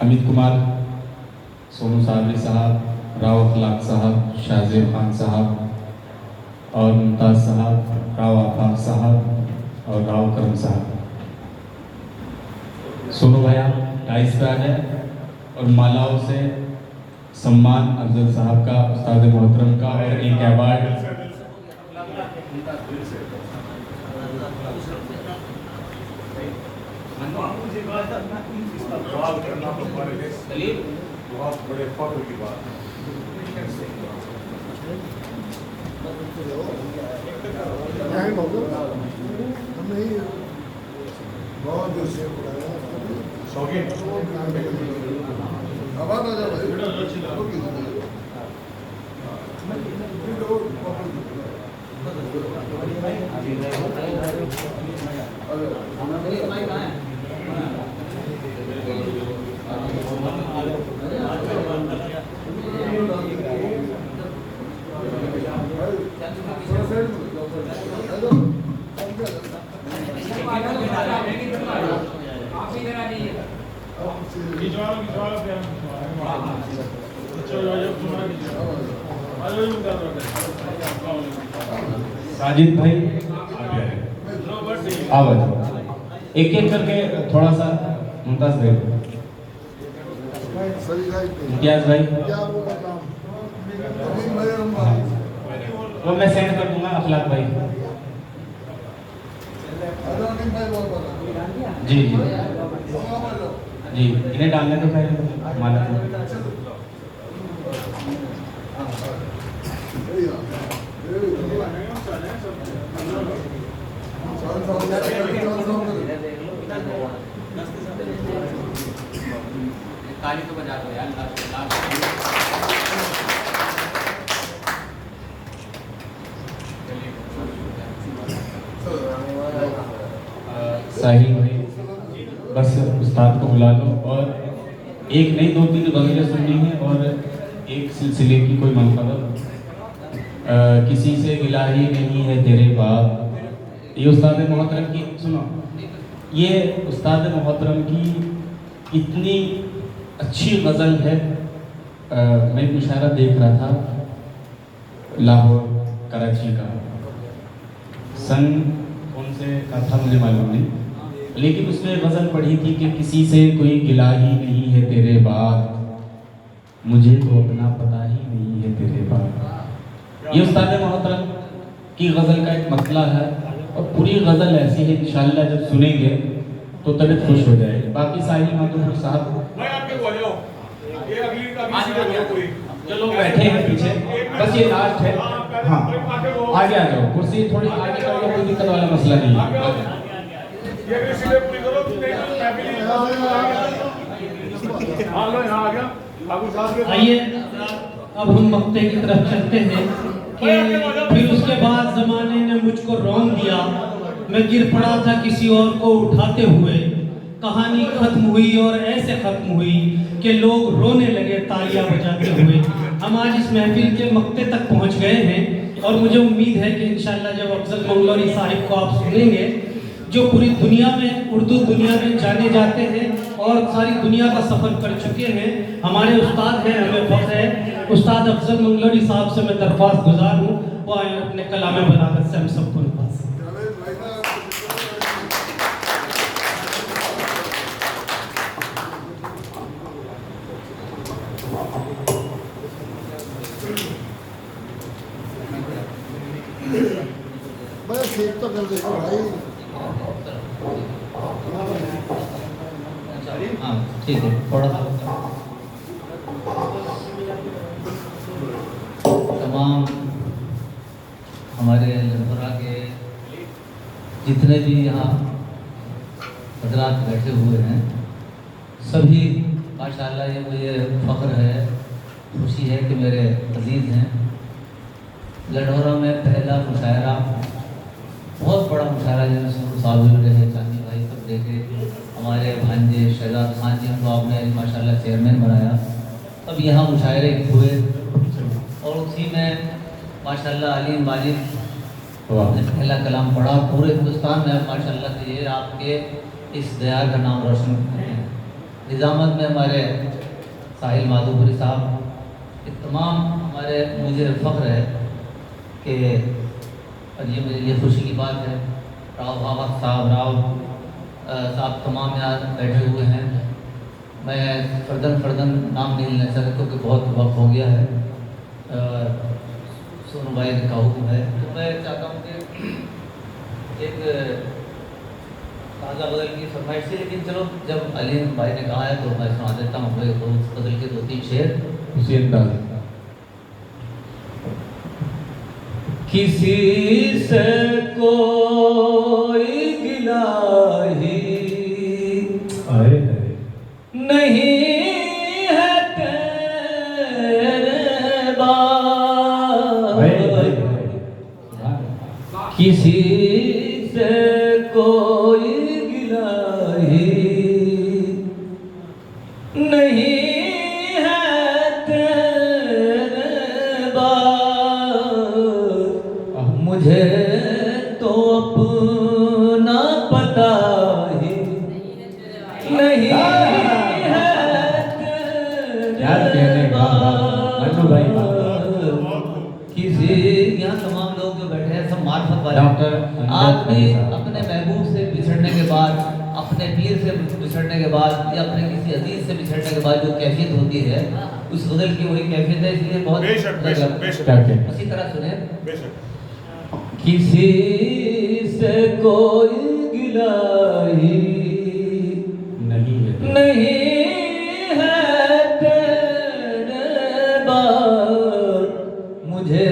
अमित कुमार, सोनू सावरी साहब, राव अखलाक साहब, शाहजेब खान साहब और मुमताज़ साहब, राव आफाक साहब और राव करम साहब। सोनू भैया डाइस पे आ जाए और मालाओं से सम्मान अफजल साहब का, उस्ताद मोहतरम का और एक अवार्ड बहुत बड़े फख्र की बात है। बहुत दूर से शौकीन आवाज आ जाए साजिद भाई आवाज एक एक करके थोड़ा सा। मुमताज भाई, इम्तियाज भाई, वो मैं सेंड कर दूंगा। अखलाक भाई जी जी जी, इन्हें डालने तो पहले माला ताली तो बजा दो यार। साहिल भाई, बस उस्ताद को बुला लो और एक नहीं 2-3 गज़लें सुननी है और एक सिलसिले की कोई मनक़बत। किसी से गिला ही नहीं है तेरे बाप, ये उस्ताद मोहतरम की, सुनो, ये उस्ताद मोहतरम की इतनी अच्छी गज़ल है। मैं एक मुशायरा देख रहा था लाहौर कराची का, सन कौन से का था मुझे मालूम नहीं, लेकिन उसमें गज़ल पढ़ी थी कि किसी से कोई गिला ही नहीं है तेरे बाद, मुझे तो अपना पता ही नहीं है तेरे बाद। ये उस्ताद मोहतरम की गज़ल का एक मतला है और पूरी गज़ल ऐसी है, इंशाअल्लाह जब सुनेंगे तो तबीयत खुश हो जाएगी। बाकी साहिल माधुपुर साहब चलो बैठे हैं पीछे, बस ये लास्ट है। हाँ आगे आ जाओ, कुर्सी थोड़ी आगे कर लो, कोई दिक्कत वाला मसला नहीं है। आइए अब हम मक्ते की तरफ चलते हैं कि फिर उसके बाद ज़माने ने मुझको रौंद दिया, मैं गिर पड़ा था किसी और को उठाते हुए, कहानी खत्म हुई और ऐसे खत्म हुई कि लोग रोने लगे तालियां बजाते हुए। हम आज इस महफिल के मक्ते तक पहुंच गए हैं और मुझे उम्मीद है कि इंशाअल्लाह जब अफजल मंगलौरी साहिब को आप सुनेंगे, जो पूरी दुनिया में, उर्दू दुनिया में जाने जाते हैं और सारी दुनिया का सफ़र कर चुके हैं, हमारे उस्ताद हैं, हमें फख्र है। उस्ताद अफजल मंगलौरी साहब से मैं दरख्वास्त गुजार हूँ, वो आए अपने कलाम बलागत से हम सबको पास। तो कर देखो भाई। हाँ ठीक है, थोड़ा सा तमाम हमारे लड़भरा के जितने भी यहाँ हजरात बैठे हुए हैं, सभी माशाअल्लाह ये मुझे फ़ख्र है, खुशी है कि मेरे अजीज़ हैं। लड़भरा में पहला मुशायरा, बहुत बड़ा मुशायरा जिसमें साबिर रहे, चांदी भाई सब देखे, हमारे भांजे शहजाद खान जी को आपने माशाल्लाह चेयरमैन बनाया, तब यहाँ मुशायरे हुए और उसी में माशाल्लाह अलीम माजिद ने पहला कलाम पढ़ा। पूरे हिंदुस्तान में माशाल्लाह से ये आपके इस दया का नाम रोशन करते हैं। निज़ामत में हमारे साहिल माधोपुरी साहब, ये तमाम हमारे, मुझे फ़ख्र है कि, और ये मेरे लिए खुशी की बात है, राव साहब तमाम यहाँ बैठे हुए हैं। मैं फर्दन नाम नहीं लेना चाहता क्योंकि बहुत वक्त हो गया है। सोनू भाई का हुक्म है, तो मैं चाहता हूँ कि एक ताज़ा बदल की फरमाइश थी, लेकिन चलो जब अली भाई ने कहा है तो मैं सुना देता हूँ भाई, बदल के 2-3 शेर उसी अंदाज। किसी से कोई गिला ही नहीं है तेरे बाद, किसी से कोई गिला ही नहीं है तेरे बाद, मुझे तो अपना पता ही नहीं है तेरे बाद। किसी यहाँ तमाम लोग जो बैठे हैं सब मार्फत वाले डॉक्टर आदमी अपने महबूब से बिछड़ने के बाद, अपने पीर से बिछड़ने के बाद, या अपने किसी अजीज से बिछड़ने के बाद जो कैफियत होती है, उस बदल की वही कैफियत है। इसलिए बहुत उसी तरह सुने, किसी से कोई गिला ही नहीं है तेरे बाद, मुझे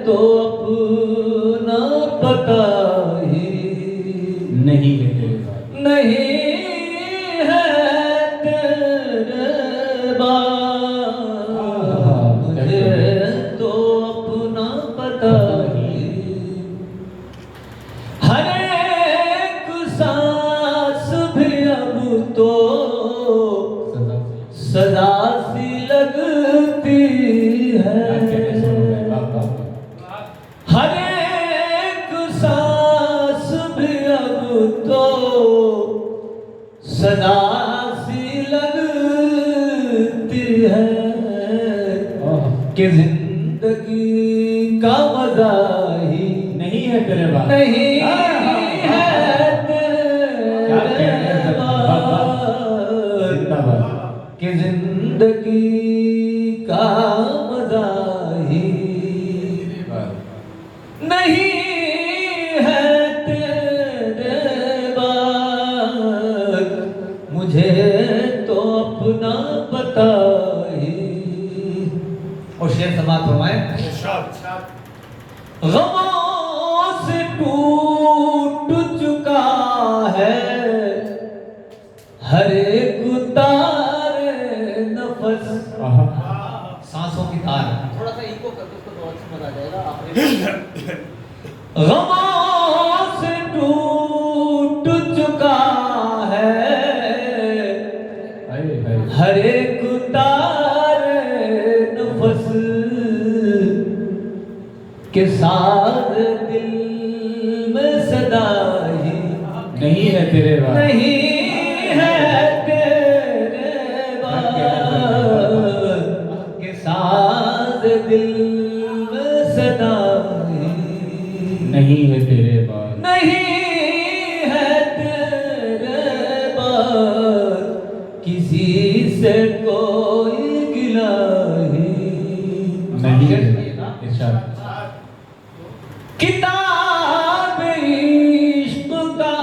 तो अपना पता ही नहीं है तेरे बाद, नहीं है तेरे बाद, मुझे तो अपना पता ही। हर एक सांस भी अब तो सदा सी लगती है, हर एक सांस भी अब तो सदा सी लगती है, कि जिंदगी का मजा ही नहीं है तेरे बाद, नहीं है तेरे बाद, कि जिंदगी का मजा ही नहीं है तेरे बाद, मुझे तो अपना पता ही। और शेर समाप्त फरमाए, गमों से टूट चुका है हर एक तारे नफस, सांसों की तार, थोड़ा सा इको कर दो तो बहुत मजा आ जाएगा। गमों से टूट चुका है हर एक तारे नफस, के साथ दिल में सदा ही नहीं है तेरे बाद, नहीं है तेरे बाद, के साथ दिल में सदा ही नहीं है तेरे बाद, नहीं है तेरे बाद, किसी से कोई गिला ही नहीं है। इरशाद। किताब इश्क का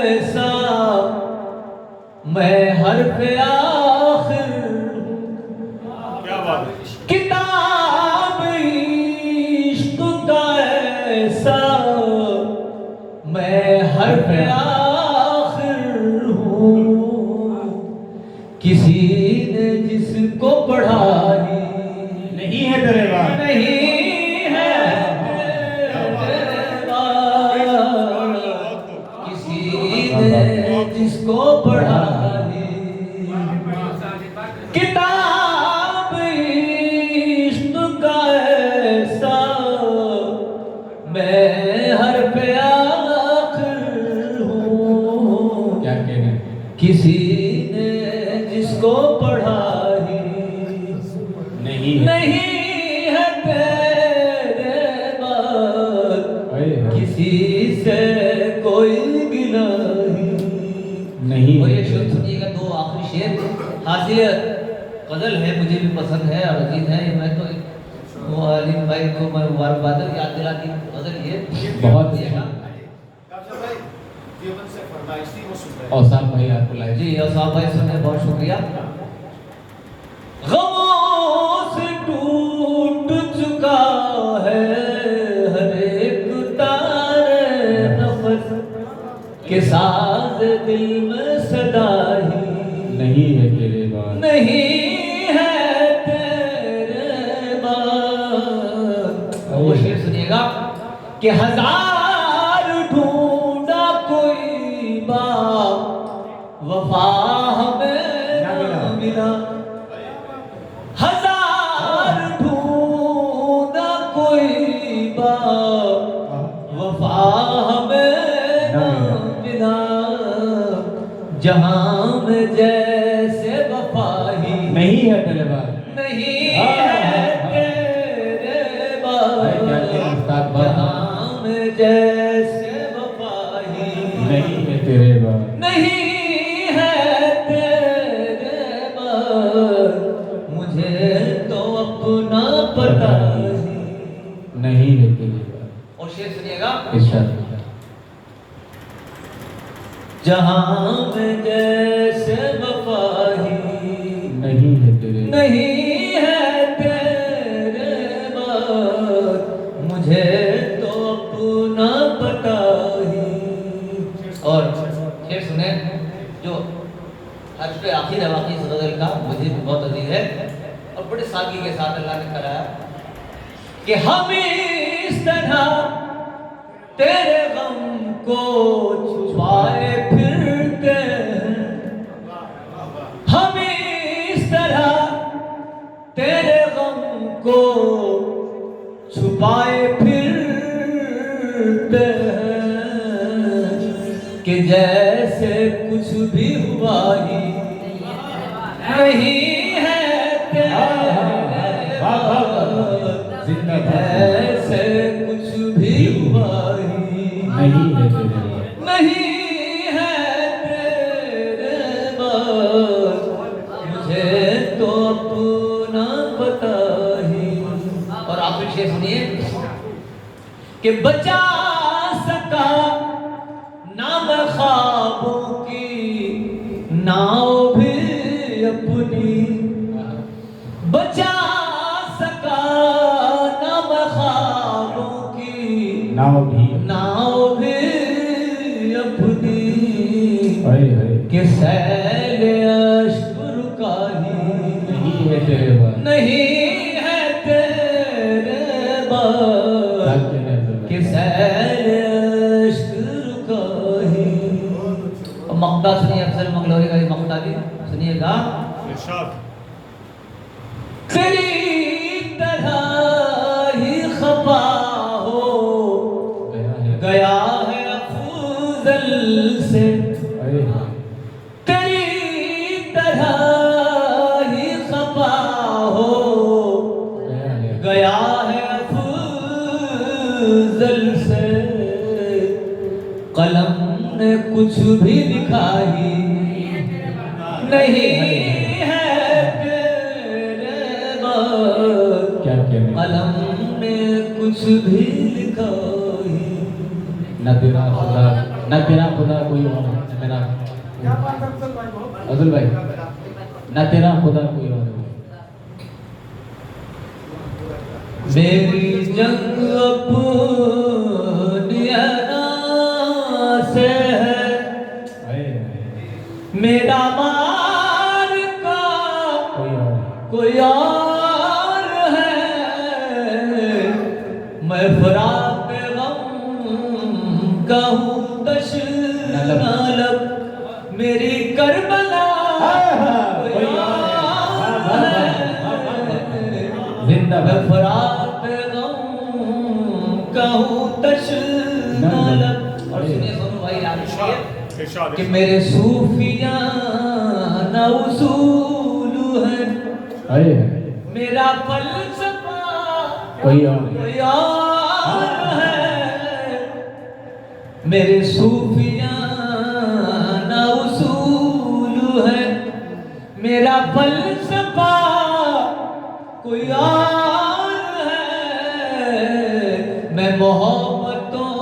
ऐसा मैं हर्फ आखिर, किताब इश्क का ऐसा मैं हर्फ आखिर हूँ, किसी ने जिसको पढ़ा ही नहीं है तेरे बाद, नहीं है तेरे बाद, किसी ने जिसको पढ़ा ही, किताब इश्क का ऐसा मैं हर्फ आखिर हूँ, क्या कहना है? किसी ने नहीं है तेरे बाद किसी से कोई गिला नहीं। और ये शेर सुनिएगा, दो आखिरी शेर हासिल गजल है, मुझे भी पसंद है और अजीज है। मैं तो वो अलीम भाई को मैं मुबारकबाद याद दिलाती गजल ये बहुत और औसाफ भाई आपको लाइव जी। और साहब भाई सुनने बहुत शुक्रिया। गमों से टूट चुका है हर एक तारे नफस के साथ दिल में सदा ही नहीं है तेरे बाद, नहीं है तेरे बाद। वो शेर सुनिएगा कि हजार ढूंढा कोई बाप वफा हमें ना मिला, हजार ढूंढा कोई बाप वफा हमें ना मिला, जहां में जैसे वफा ही नहीं है तेरे बाद। नहीं है तेरे बाद, जहां में जैसे वफा ही नहीं है तेरे बाद, नहीं है तेरे बाद, मुझे तो अपना पता नहीं है तेरे बाद। और शेर सुनिएगा, इरशाद जहां में जैसे वफा ही नहीं है तेरे, नहीं है तेरे बाद, मुझे तो अपना पता ही। और शेर सुने जो हर्ष पे आखिर है वाकई गजल का, मुझे भी बहुत अजीज है और बड़े सादगी के साथ अल्लाह ने कराया कि हम इस तरह तेरे गम को छुपाए फिरते हैं, हम इस तरह तेरे गम को छुपाए फिरते हैं कि जैसे कुछ भी हुआ ही नहीं है तेरे बाद, जैसे कुछ भी हुआ ही नहीं है तेरे बाद, नहीं है तेरे बाद, मुझे तो अपना पता ही। और आखिर शेर सुनिए कि बचा सका नाम ख्वाबों की नाव भी अपनी, बचा सका नाम ख्वाबों की नाव भी नाव भी अपनी, कि सैल अश्कुर का ही नहीं है तेरे बाद, नहीं है तेरे बाद, कि सैल अश्कुर का ही। और मक्ता सुनिए, अफजल मंगलौरी का ये मक्ता भी सुनिएगा। तेरी तरह ही खफा हो गया है अफजल से, तेरी तरह ही खफा हो गया है अफजल से, कलम ने कुछ भी लिखा ही नहीं है तेरे बाद, क्या कहने, कलम ने कुछ भी लिखा ही न तेरा खुदा, न तेरा खुदा कोई और है, न मेरा अब्दुल भाई, न तेरा खुदा कोई और है। मेरी जंग अपनी अना से है, मेरा मार का कोई और है, मैं फराक गम का हूँ तशना लब, मेरी करबला कोई और है, मैं फराक गम का हूँ तशना लब। और सुनिए सोनू भाई याद रखिए कि मेरे सूफियाना उसूल है, मेरा फलसफा कोई और कोई और है, मेरे सूफियाना उसूल है, मेरा फलसफा कोई और है, मैं मोहब्बतों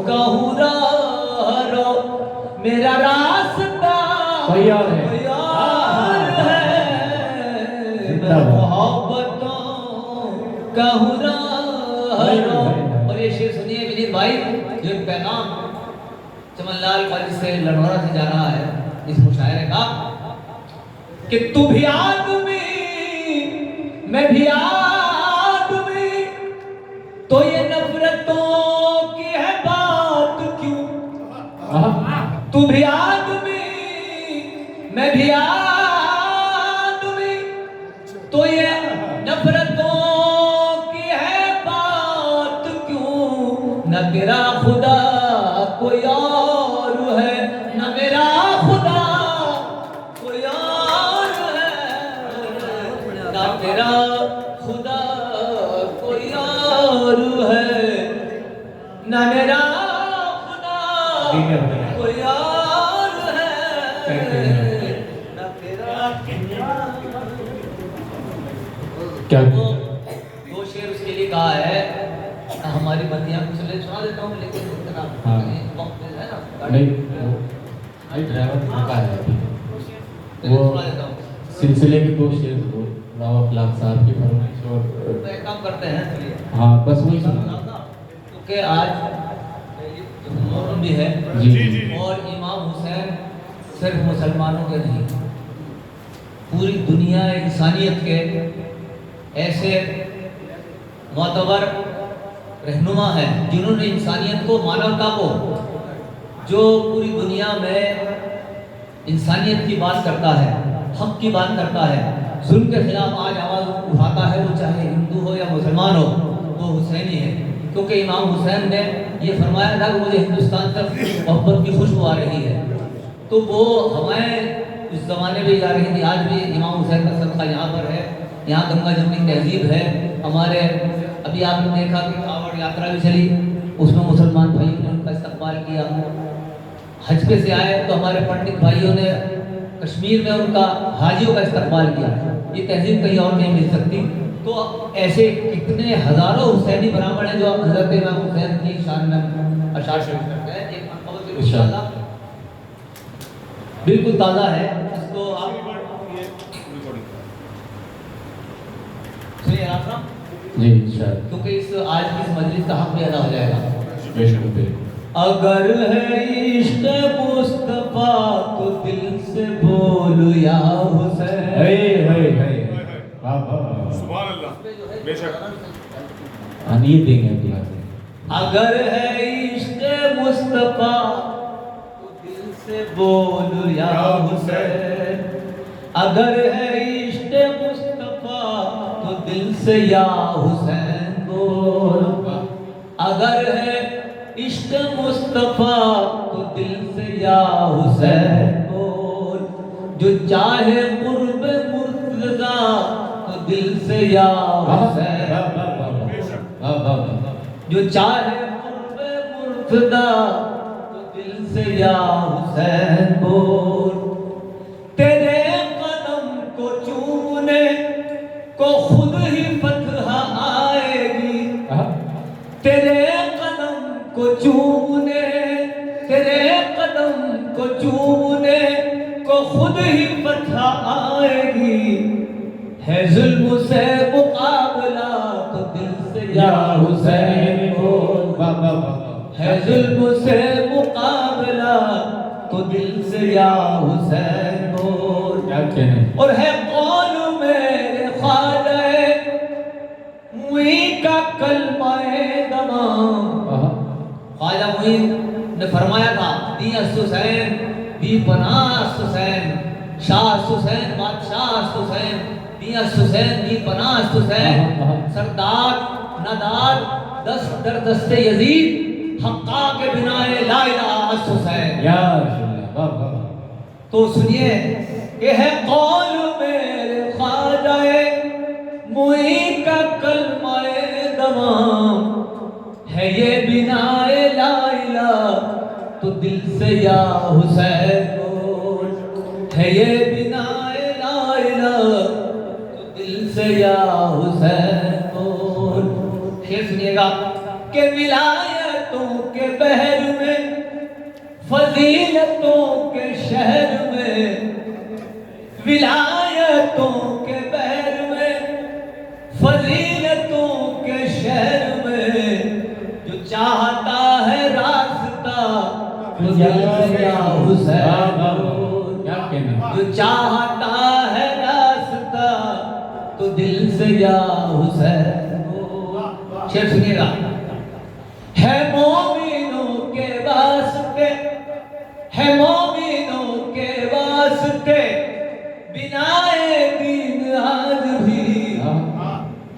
का हूँ राहरो, मेरा रास्ता कोई और है। कोई और है, मैं मोहब्बतों का हूँ राहरो। और ये शेर सुनिए विनीत भाई, जो एक पैगाम चमनलाल खालिद से लड़ोरा से जा रहा है इस मुशायरे का, कि तू भी आदमी मैं भी आदमी, तो ये नफरतों की है बात क्यों? तू भी आदमी मैं भी आदमी, तो ये नफरतों की है बात क्यों? न तेरा खुदा कोई और है, न मेरा खुदा कोई और है, न तेरा खुदा कोई और है, न मेरा खुदा कोई और है, न तेरा क्या दो शेर उसके लिए कहा है। हमारी बत्तियां चले सुना देता हूँ, लेकिन इतना हाँ। वक्त है ना, नहीं भाई ड्राइवर थका है अभी। वो सुना देता हूँ। सिलसिले के दो शेर दो राव अखलाक साहब की फरमाइश और तो एक काम करते हैं, चलिए हाँ बस वही सुना। क्योंकि आज मुहर्रम भी है जी और इमाम हुसैन सिर्फ मुसलमानों के नहीं, पूरी दुनिया इंसानियत के ऐसे मोतबर रहनुमा है जिन्होंने इंसानियत को, मानवता को, जो पूरी दुनिया में इंसानियत की बात करता है, हक की बात करता है, जुल्म के खिलाफ आज आवाज़ उठाता है, वो चाहे हिंदू हो या मुसलमान हो, वो हुसैनी है। क्योंकि इमाम हुसैन ने ये फरमाया था कि मुझे हिंदुस्तान तक मोहब्बत की खुशबू आ रही है, तो वो हमें उस ज़माने में जा रही थी, आज भी इमाम हुसैन का सदका यहाँ पर है। यहाँ गंगा जमनी तहजीब है हमारे। अभी आपने देखा कि कांवड़ यात्रा भी चली, उसमें मुसलमान भाइयों ने उनका इस्तकबाल किया। हज पे से आए तो हमारे पंडित भाइयों ने कश्मीर में उनका हाजियों का इस्तकबाल किया। ये तहजीब कहीं और नहीं मिल सकती। तो ऐसे कितने हजारों हुसैनी ब्राह्मण हैं जो हजरत इमाम हुसैन की शान में अशार शरीफ करते हैं। एक इंशाअल्लाह बिल्कुल ताज़ा है, इसको आप सुनिए आराम, जी शायद क्योंकि इस आज की इस मजलिस का हक भी अदा हो जाएगा। बेशक बिल्कुल। अगर है इश्क़ मुस्तफा तो दिल से बोलो या हुसैन। वाह वाह सुभान अल्लाह, बेशक। ये देंगे अभी आगे। अगर है इश्क़ मुस्तफा तो दिल से बोलो या हुसैन। अगर है इश्क़ मुस्तफा तो दिल से या हुसैन बोल। अगर है इश्क़ मुस्तफा तो दिल से या हुसैन बोल। जो चाहे कुर्ब मुर्तज़ा तो दिल से या हुसैन। जो चाहे कुर्ब मुर्तज़ा तो दिल से या हुसैन बोल। तेरे कदम को चूमने को खुद ही फतह आएगी। तेरे कदम को चूमने, तेरे कदम को चूमने को खुद ही फतह आएगी। है जुल्म से मुकाबला तो दिल से या हुसैन बोल। है जुल्म से मुकाबला तो दिल से या हुसैन बोल। क्या कहने। और है कौल मेरे ख्वाजा मुई का कलमाए दमाम। ख्वाजा मुई ने फरमाया था, दी हुसैन दी पनाह हुसैन, शाह हुसैन बादशाह हुसैन, दी हुसैन दी पनाह हुसैन। सरदार नदार दस दर दस्ते यजीद हक्का के बिनाए ला इलाहा हुसैन। या वाह वाह। तो सुनिए, ये है कौल मेरे ख्वाजा से या हुसैन बोल। शेर सुनिएगा कि विलायतों के बहर में, फजीलतों के शहर में, विलायतों के बहर में, फजीलतों के शहर में, जो चाहता है रास्ता तो दिल से या हुसैन बोल। क्या कहने, जो चाहता है रास्ता तो दिल से या हुसैन बोल। शेर सुनिएगा, है मोमिनों के वास्ते, है मोमिनों के वास्ते बिनाए दीन आज भी,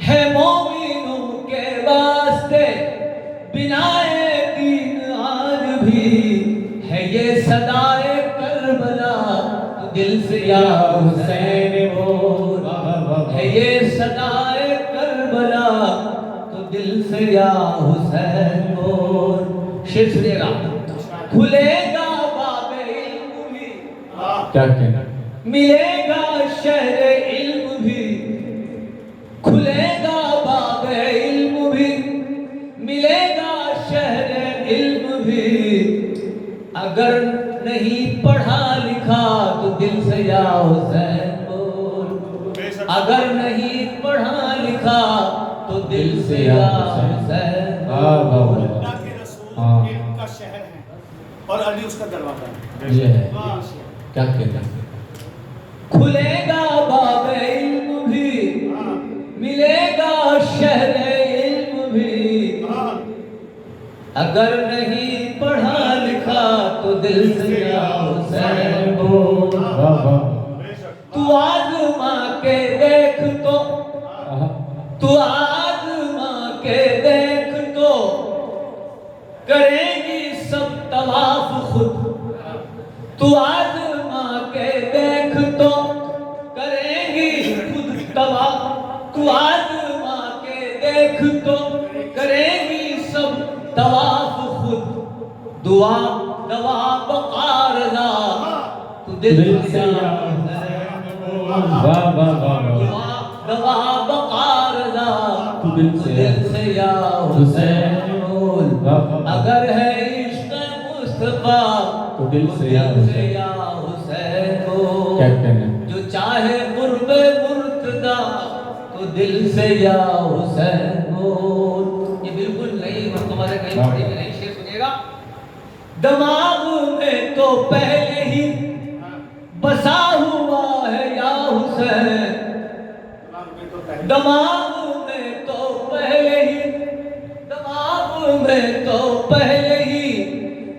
है मोमिनों के वास्ते बिनाए दीन आज भी, है ये सदाए करबला तो दिल से या हुसैन बोल। है ये सदाए करबला तो दिल से या हुसैन बोल। शेर सुनिएगा, खुलेगा बाबे इल्म भी, क्या कहना, मिलेगा शहर इल्म भी, खुलेगा बाबे इल्म भी, मिलेगा शहर इल्म भी, अगर नहीं पढ़ा लिखा तो दिल से या हुसैन बोल। अगर नहीं पढ़ा लिखा तो दिल से या हुसैन बोल। अल्लाह के रसूल हाँ। इल्म का शहर है और अली उसका दरवाजा है। ये है, वाह। क्या कहना, खुलेगा बाबे इल्म भी, मिलेगा शहर इल्म भी, अगर नहीं पढ़ा लिखा तो दिल से या हुसैन बोल। वाह वाह, तू आज़मा के देख तो, आहा, तू आज़मा के देख तो, करेंगी सब तवाफ खुद। तू आज़मा के देख तो, करेंगी खुद तवाफ। तू आज़मा के देख तो, करेंगी सब तवाफ खुद। दुआ दवा बकारदा तू दिल से या हुसैन बोल। वाह वाह वाह वाह, दुआ दवा बकारदा तू दिल से या हुसैन बोल। वाह वाह, अगर है इश्क मुस्तफा तो दिल से या हुसैन। या हुसैन बोल। क्या कहना, जो चाहे कुर्बे मुर्तदा तो दिल से या हुसैन बोल। ये बिल्कुल नई मर्तबा है, कहीं पढ़ी में नहीं। शेर सुनिएगा, दिमाग में तो पहले ही बसा हुआ है या हुसैन। दिमाग में तो पहले ही, दिमाग में तो पहले ही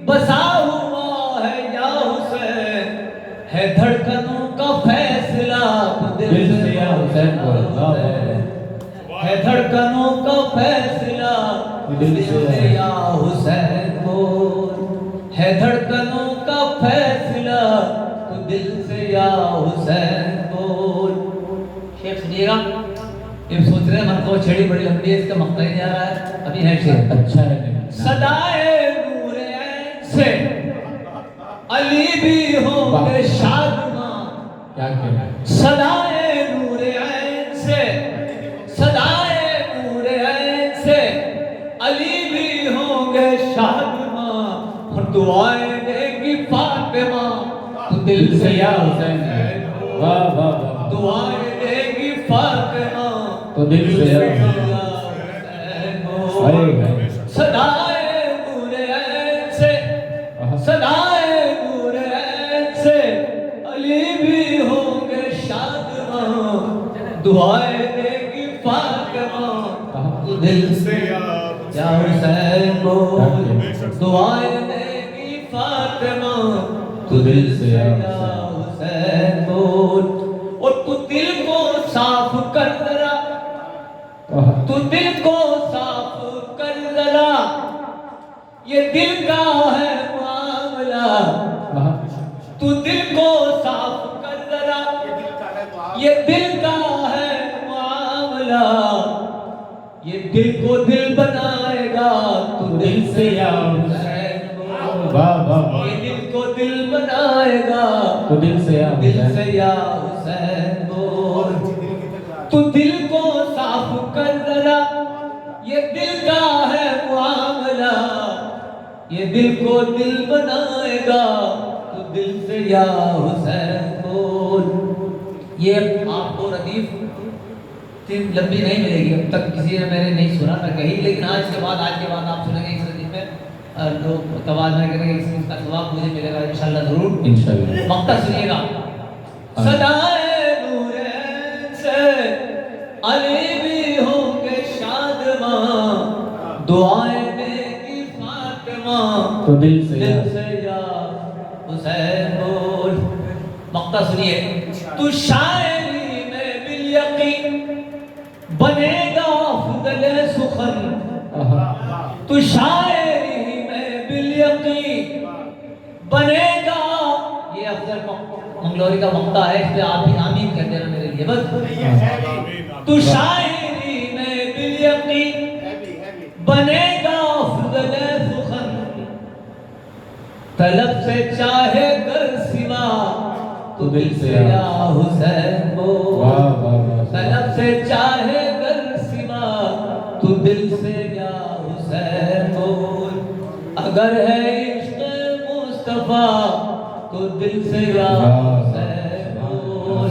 बसा हुआ है या हुसैन। है धड़कनों का फैसला तो दिल से या हुसैन बोल। है धड़कनों का फैसला दिल से या हुसैन बोल। है धड़कनों का फैसला तो दिल से या हुसैन बोल। शेर सुनिएगा, ये सोच रहे हैं मन को छेड़ी बड़ी लंबी है, इसका मक्ता ही नहीं आ रहा है। अभी है शेर, अच्छा है, सदाए नूर ऐन से अली भी होंगे शादमां। क्या कहना, सदाए नूर ऐन से, सदाए नूर ऐन से अली भी होंगे शादमां। और दुआएं देगी फातिमा तो दिल से या हुसैन बोल। वाह वाह वाह, दुआएं देगी फातिमा तो दिल से या हुसैन। हाय हाय, सदाए नूर ऐन से, आहा, सदाए नूर ऐन से अली भी होंगे शादमां। दुआएं देगी फातिमा तो दिल से या हुसैन बोल। दुआएं देगी फातिमा तो दिल से या हुसैन बोल। और तू दिल को साफ कर जरा, आहा, तू दिल को साफ कर जरा, ये दिल का है मामला। आहा, तू दिल को साफ कर जरा, ये दिल का है मामला। ये दिल को दिल बनाएगा तो दिल से या हुसैन बोल। वाह वाह वाह, ये दिल को दिल बनाएगा तो दिल से या दिल हुसैन। से या हुसैन बोल। तू तू दिल को साफ कर जरा, ये दिल का है मामला, ये दिल को दिल बनाएगा तू दिल से या हुसैन बोल। ये आपको रदीफ लंबी नहीं मिलेगी, अब तक किसी ने मैंने नहीं सुना ना कहीं, लेकिन आज के बाद आप सुनेंगे इस रदीफ में लोग तवाज़ में करेंगे, इसका जवाब मुझे मिलेगा इंशाल्लाह जरूर। इंशाल्लाह। मक्ता सुनिएगा। सदाए नूरैन से अली भी होंगे शादमां, दुआएं देगी फातिमा तो दिल से या हुसैन बोल। मक्ता सुनिए। तू शायरी में बिल यकीन बनेगा अफजल सुखन, तू शायरी में बिल यकीन बनेगा। ये अफजल मंगलौरी का मक्ता है, इस पे आप भी आमीन कह देना मेरे लिए बस। तू शायरी में बिल यकीन बनेगा अफजल सुखन, तलब से चाहे कर सिवा तू दिल से या हुसैन बोल। तलब से चाहे कर सिवा तू दिल से या हुसैन बोल। अगर है इश्क़ मुस्तफा तो दिल से या हुसैन बोल।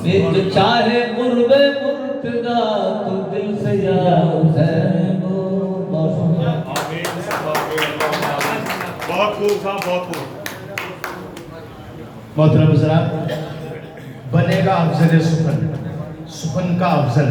जो चाहे कुर्बे मुर्तदा तो दिल से या हुसैन बोल। बहुत खूब साहब, बहुत खूब। मोहतरम हज़रात, बनेगा अफजल सुखन, सुखन का अफजल